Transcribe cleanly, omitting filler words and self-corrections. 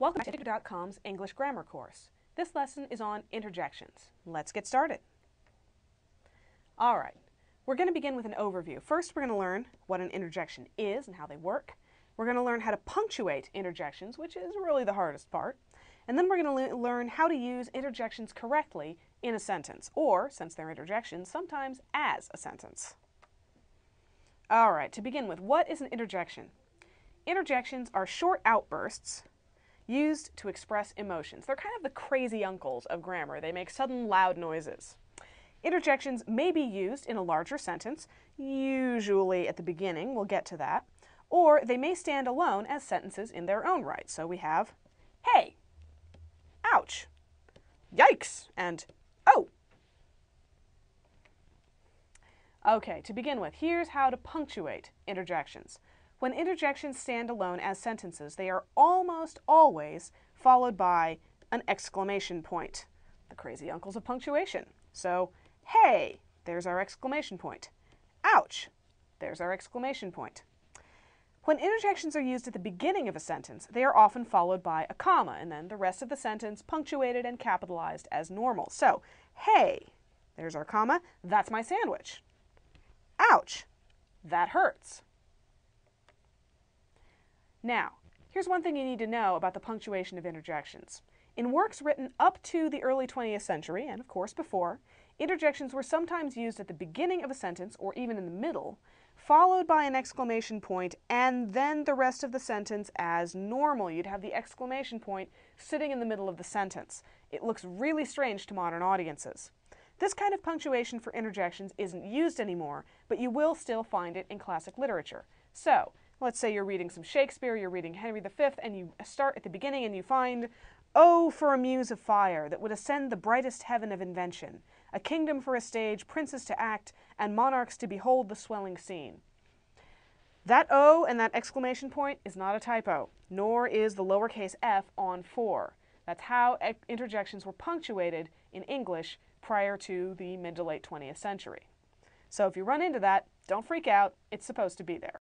Welcome to Educator.com's English grammar course. This lesson is on interjections. Let's get started. All right, we're going to begin with an overview. First, we're going to learn what an interjection is and how they work. We're going to learn how to punctuate interjections, which is really the hardest part. And then we're going to learn how to use interjections correctly in a sentence, or, since they're interjections, sometimes as a sentence. All right, to begin with, what is an interjection? Interjections are short outbursts used to express emotions. They're kind of the crazy uncles of grammar. They make sudden loud noises. Interjections may be used in a larger sentence, usually at the beginning, we'll get to that, or they may stand alone as sentences in their own right. So we have, hey, ouch, yikes, and oh. Okay, to begin with, here's how to punctuate interjections. When interjections stand alone as sentences, they are almost always followed by an exclamation point. The crazy uncles of punctuation. So, hey, there's our exclamation point. Ouch, there's our exclamation point. When interjections are used at the beginning of a sentence, they are often followed by a comma, and then the rest of the sentence punctuated and capitalized as normal. So, hey, there's our comma, that's my sandwich. Ouch, that hurts. Now, here's one thing you need to know about the punctuation of interjections. In works written up to the early 20th century, and of course before, interjections were sometimes used at the beginning of a sentence, or even in the middle, followed by an exclamation point, and then the rest of the sentence as normal. You'd have the exclamation point sitting in the middle of the sentence. It looks really strange to modern audiences. This kind of punctuation for interjections isn't used anymore, but you will still find it in classic literature. So, let's say you're reading some Shakespeare, you're reading Henry V, and you start at the beginning and you find, "Oh, for a muse of fire that would ascend the brightest heaven of invention, a kingdom for a stage, princes to act, and monarchs to behold the swelling scene." That "oh" and that exclamation point is not a typo, nor is the lowercase f on for. That's how interjections were punctuated in English prior to the mid to late 20th century. So if you run into that, don't freak out, it's supposed to be there.